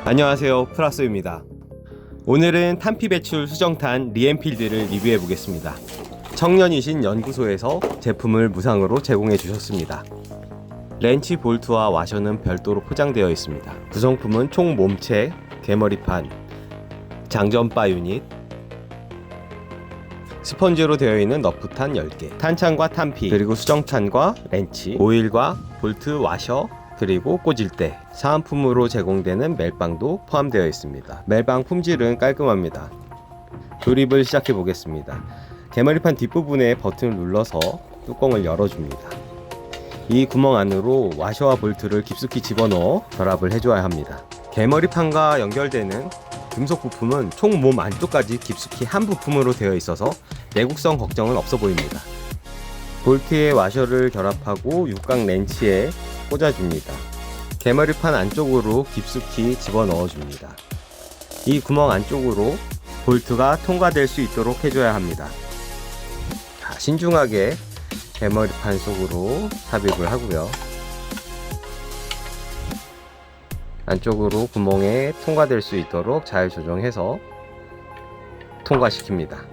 안녕하세요, 플라소입니다. 오늘은 탄피 배출 수정탄 리앤필드를 리뷰해 보겠습니다. 청년이신 연구소에서 제품을 무상으로 제공해 주셨습니다. 렌치 볼트와 와셔는 별도로 포장되어 있습니다. 구성품은 총 몸체, 개머리판, 장전바 유닛, 스펀지로 되어 있는 너프탄 10개, 탄창과 탄피, 그리고 수정탄과 렌치, 오일과 볼트, 와셔, 그리고 꽂을 때 사은품으로 제공되는 멜빵도 포함되어 있습니다. 멜빵 품질은 깔끔합니다. 조립을 시작해 보겠습니다. 개머리판 뒷부분에 버튼을 눌러서 뚜껑을 열어줍니다. 이 구멍 안으로 와셔와 볼트를 깊숙이 집어넣어 결합을 해줘야 합니다. 개머리판과 연결되는 금속 부품은 총 몸 안쪽까지 깊숙이 한 부품으로 되어 있어서 내구성 걱정은 없어 보입니다. 볼트에 와셔를 결합하고 육각 렌치에 꽂아줍니다. 개머리판 안쪽으로 깊숙이 집어넣어줍니다. 이 구멍 안쪽으로 볼트가 통과될 수 있도록 해줘야 합니다. 자, 신중하게 개머리판 속으로 삽입을 하고요. 안쪽으로 구멍에 통과될 수 있도록 잘 조정해서 통과시킵니다.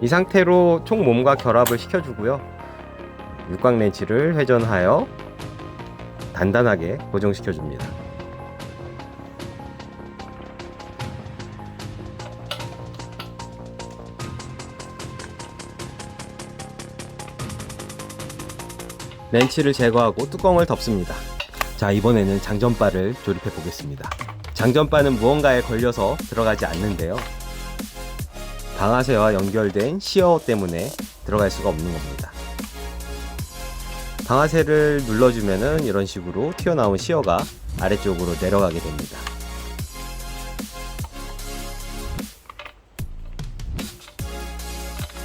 이 상태로 총 몸과 결합을 시켜주고요. 육각 렌치를 회전하여 단단하게 고정시켜줍니다. 렌치를 제거하고 뚜껑을 덮습니다. 자, 이번에는 장전바를 조립해 보겠습니다. 장전바는 무언가에 걸려서 들어가지 않는데요. 방아쇠와 연결된 시어 때문에 들어갈 수가 없는 겁니다. 방아쇠를 눌러주면은 이런 식으로 튀어나온 시어가 아래쪽으로 내려가게 됩니다.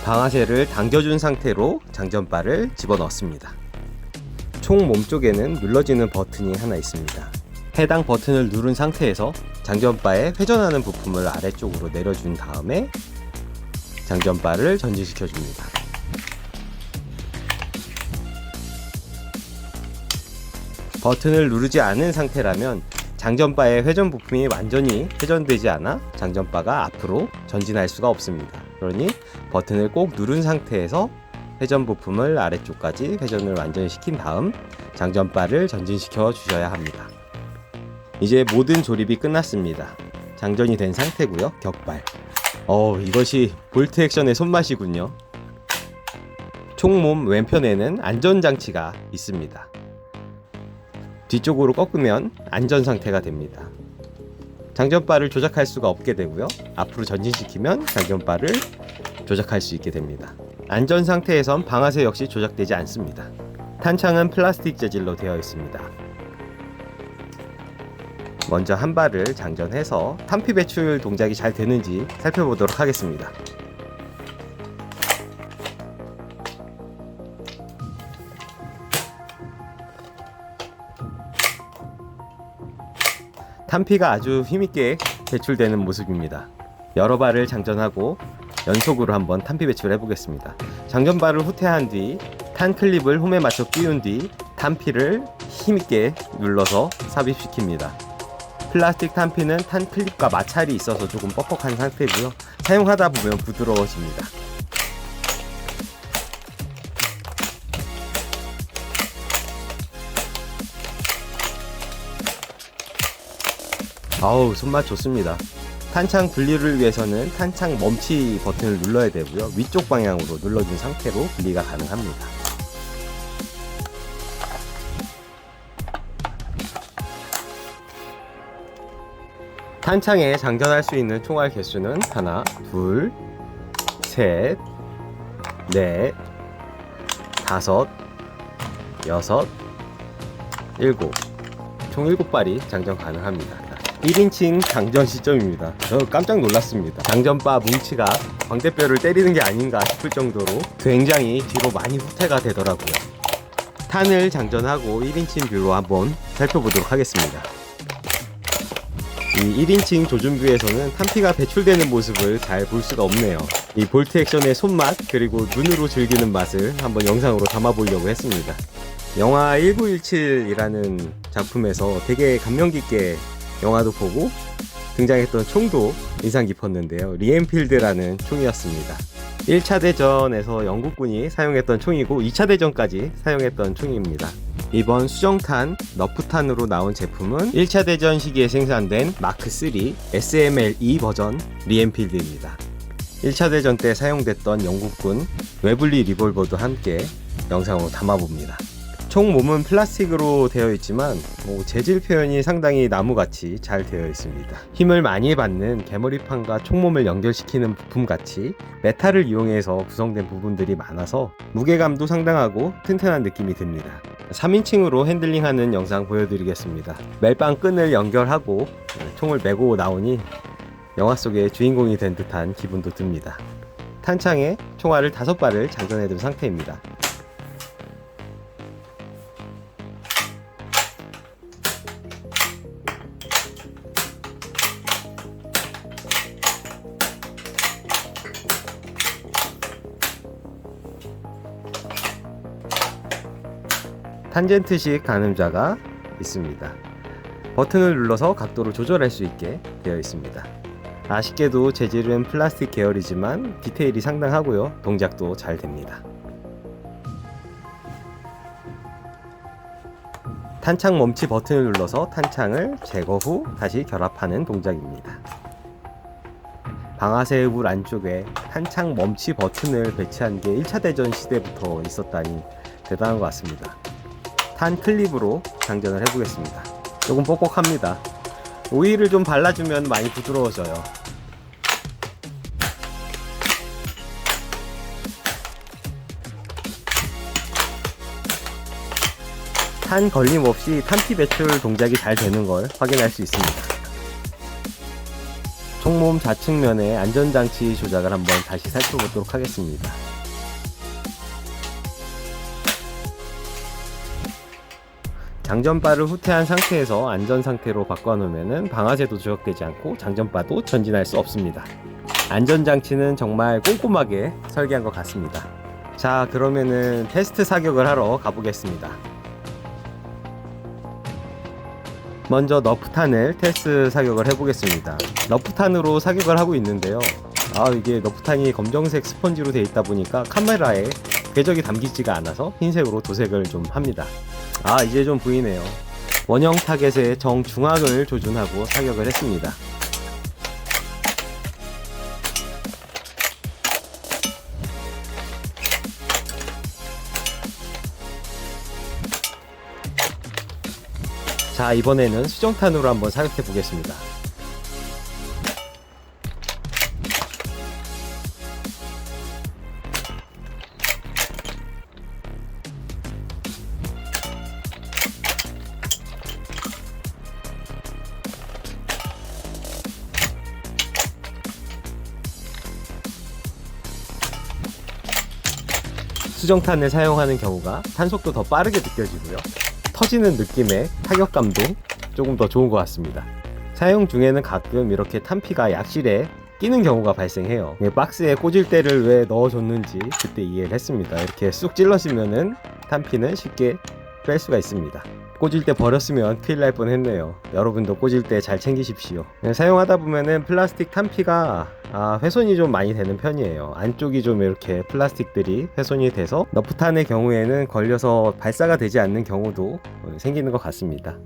방아쇠를 당겨준 상태로 장전바를 집어넣습니다. 총 몸쪽에는 눌러지는 버튼이 하나 있습니다. 해당 버튼을 누른 상태에서 장전바에 회전하는 부품을 아래쪽으로 내려준 다음에 장전바를 전진시켜 줍니다. 버튼을 누르지 않은 상태라면 장전바의 회전 부품이 완전히 회전되지 않아 장전바가 앞으로 전진할 수가 없습니다. 그러니 버튼을 꼭 누른 상태에서 회전 부품을 아래쪽까지 회전을 완전히 시킨 다음 장전바를 전진시켜 주셔야 합니다. 이제 모든 조립이 끝났습니다. 장전이 된 상태고요. 격발. 이것이 볼트 액션의 손맛이군요. 총몸 왼편에는 안전장치가 있습니다. 뒤쪽으로 꺾으면 안전 상태가 됩니다. 장전바를 조작할 수가 없게 되고요. 앞으로 전진시키면 장전바를 조작할 수 있게 됩니다. 안전 상태에선 방아쇠 역시 조작되지 않습니다. 탄창은 플라스틱 재질로 되어 있습니다. 먼저 한 발을 장전해서 탄피 배출 동작이 잘 되는지 살펴보도록 하겠습니다. 탄피가 아주 힘있게 배출되는 모습입니다. 여러 발을 장전하고 연속으로 한번 탄피 배출해 보겠습니다. 장전바를 후퇴한 뒤 탄 클립을 홈에 맞춰 끼운 뒤 탄피를 힘있게 눌러서 삽입시킵니다. 플라스틱 탄피는 탄 클립과 마찰이 있어서 조금 뻑뻑한 상태고요. 사용하다 보면 부드러워집니다. 손맛 좋습니다. 탄창 분리를 위해서는 탄창 멈치 버튼을 눌러야 되고요. 위쪽 방향으로 눌러준 상태로 분리가 가능합니다. 탄창에 장전할 수 있는 총알 개수는 하나, 둘, 셋, 넷, 다섯, 여섯, 일곱, 총 7발이 장전 가능합니다. 1인칭 장전 시점입니다. 저 깜짝 놀랐습니다. 장전바 뭉치가 광대뼈를 때리는 게 아닌가 싶을 정도로 굉장히 뒤로 많이 후퇴가 되더라고요. 탄을 장전하고 1인칭 뷰로 한번 살펴보도록 하겠습니다. 이 1인칭 조준뷰에서는 탄피가 배출되는 모습을 잘 볼 수가 없네요. 이 볼트 액션의 손맛 그리고 눈으로 즐기는 맛을 한번 영상으로 담아보려고 했습니다. 영화 1917이라는 작품에서 되게 감명 깊게 영화도 보고 등장했던 총도 인상 깊었는데요. 리엔필드라는 총이었습니다. 1차 대전에서 영국군이 사용했던 총이고 2차 대전까지 사용했던 총입니다. 이번 수정탄, 너프탄으로 나온 제품은 1차 대전 시기에 생산된 마크3 SML2 버전 리엔필드입니다. 1차 대전 때 사용됐던 영국군 웨블리 리볼버도 함께 영상으로 담아봅니다. 총 몸은 플라스틱으로 되어 있지만 재질 표현이 상당히 나무같이 잘 되어 있습니다. 힘을 많이 받는 개머리판과 총몸을 연결시키는 부품같이 메탈을 이용해서 구성된 부분들이 많아서 무게감도 상당하고 튼튼한 느낌이 듭니다. 3인칭으로 핸들링하는 영상 보여드리겠습니다. 멜빵 끈을 연결하고 총을 메고 나오니 영화 속의 주인공이 된 듯한 기분도 듭니다. 탄창에 총알을 5발을 장전해둔 상태입니다. 탄젠트식 가늠자가 있습니다. 버튼을 눌러서 각도를 조절할 수 있게 되어 있습니다. 아쉽게도 재질은 플라스틱 계열이지만 디테일이 상당하고요. 동작도 잘 됩니다. 탄창 멈치 버튼을 눌러서 탄창을 제거 후 다시 결합하는 동작입니다. 방아쇠 물 안쪽에 탄창 멈치 버튼을 배치한 게 1차 대전 시대부터 있었다니 대단한 것 같습니다. 탄 클립으로 장전을 해보겠습니다. 조금 뻑뻑합니다. 오일을 좀 발라주면 많이 부드러워져요. 탄 걸림 없이 탄피 배출 동작이 잘 되는 걸 확인할 수 있습니다. 총몸 좌측면의 안전장치 조작을 한번 다시 살펴보도록 하겠습니다. 장전바를 후퇴한 상태에서 안전 상태로 바꿔놓으면 방아쇠도 조작되지 않고 장전바도 전진할 수 없습니다. 안전장치는 정말 꼼꼼하게 설계한 것 같습니다. 자, 그러면은 테스트 사격을 하러 가보겠습니다. 먼저 너프탄을 테스트 사격을 해보겠습니다. 너프탄으로 사격을 하고 있는데요. 이게 너프탄이 검정색 스펀지로 되어 있다 보니까 카메라에 궤적이 담기지가 않아서 흰색으로 도색을 좀 합니다. 이제 좀 보이네요. 원형 타겟의 정중앙을 조준하고 사격을 했습니다. 자, 이번에는 수정탄으로 한번 사격해 보겠습니다. 수정탄을 사용하는 경우가 탄속도 더 빠르게 느껴지고요. 터지는 느낌의 타격감도 조금 더 좋은 것 같습니다. 사용 중에는 가끔 이렇게 탄피가 약실에 끼는 경우가 발생해요. 박스에 꽂을 때를 왜 넣어줬는지 그때 이해를 했습니다. 이렇게 쑥 찔러주면은 탄피는 쉽게 뺄 수가 있습니다. 꽂을 때 버렸으면 큰일 날 뻔했네요. 여러분도 꽂을 때 잘 챙기십시오. 사용하다 보면은 플라스틱 탄피가 훼손이 좀 많이 되는 편이에요. 안쪽이 좀 이렇게 플라스틱들이 훼손이 돼서 너프탄의 경우에는 걸려서 발사가 되지 않는 경우도 생기는 것 같습니다.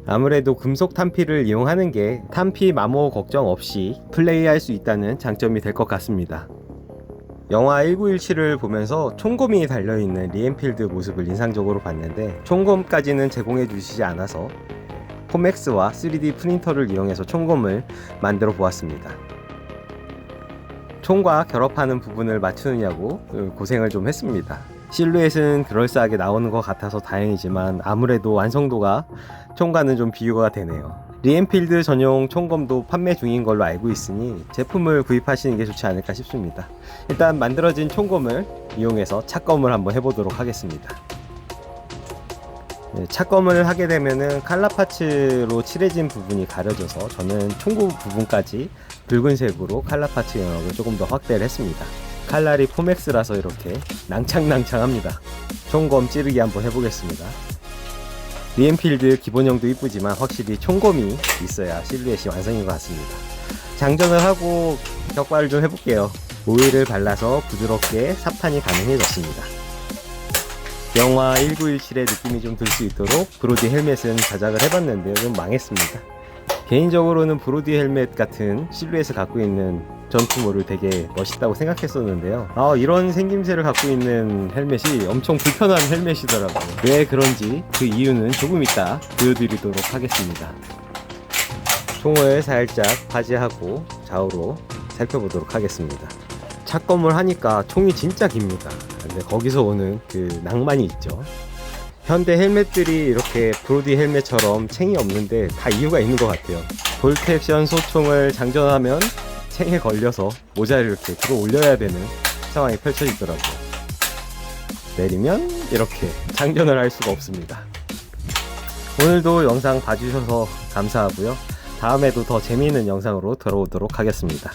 아무래도 금속 탄피를 이용하는 게 탄피 마모 걱정 없이 플레이할 수 있다는 장점이 될 것 같습니다. 영화 1917을 보면서 총검이 달려있는 리엔필드 모습을 인상적으로 봤는데 총검까지는 제공해 주시지 않아서 포맥스와 3D 프린터를 이용해서 총검을 만들어 보았습니다. 총과 결합하는 부분을 맞추느냐고 고생을 좀 했습니다. 실루엣은 그럴싸하게 나오는 것 같아서 다행이지만 아무래도 완성도가 총과는 좀 비교가 되네요. 리엔필드 전용 총검도 판매 중인 걸로 알고 있으니 제품을 구입하시는 게 좋지 않을까 싶습니다. 일단 만들어진 총검을 이용해서 착검을 한번 해보도록 하겠습니다. 착검을 하게 되면은 칼라 파츠로 칠해진 부분이 가려져서 저는 총구 부분까지 붉은색으로 칼라 파츠 영역을 조금 더 확대를 했습니다. 칼날이 포맥스라서 이렇게 낭창낭창합니다. 총검 찌르기 한번 해보겠습니다. 리엔필드 기본형도 이쁘지만 확실히 총검이 있어야 실루엣이 완성인 것 같습니다. 장전을 하고 격발을 좀 해볼게요. 오일을 발라서 부드럽게 삽탄이 가능해졌습니다. 영화 1917의 느낌이 좀 들 수 있도록 브로디 헬멧은 제작을 해봤는데요, 좀 망했습니다. 개인적으로는 브로디 헬멧 같은 실루엣을 갖고 있는 전투모를 되게 멋있다고 생각했었는데요, 이런 생김새를 갖고 있는 헬멧이 엄청 불편한 헬멧이더라고요. 왜 그런지 그 이유는 조금 이따 보여드리도록 하겠습니다. 총을 살짝 파지하고 좌우로 살펴보도록 하겠습니다. 착검을 하니까 총이 진짜 깁니다. 근데 거기서 오는 그 낭만이 있죠. 현대 헬멧들이 이렇게 브로디 헬멧처럼 챙이 없는데 다 이유가 있는 것 같아요. 볼트 액션 소총을 장전하면 챙에 걸려서 모자를 이렇게 들어 올려야 되는 상황이 펼쳐지더라고요. 내리면 이렇게 장전을 할 수가 없습니다. 오늘도 영상 봐주셔서 감사하고요. 다음에도 더 재미있는 영상으로 돌아오도록 하겠습니다.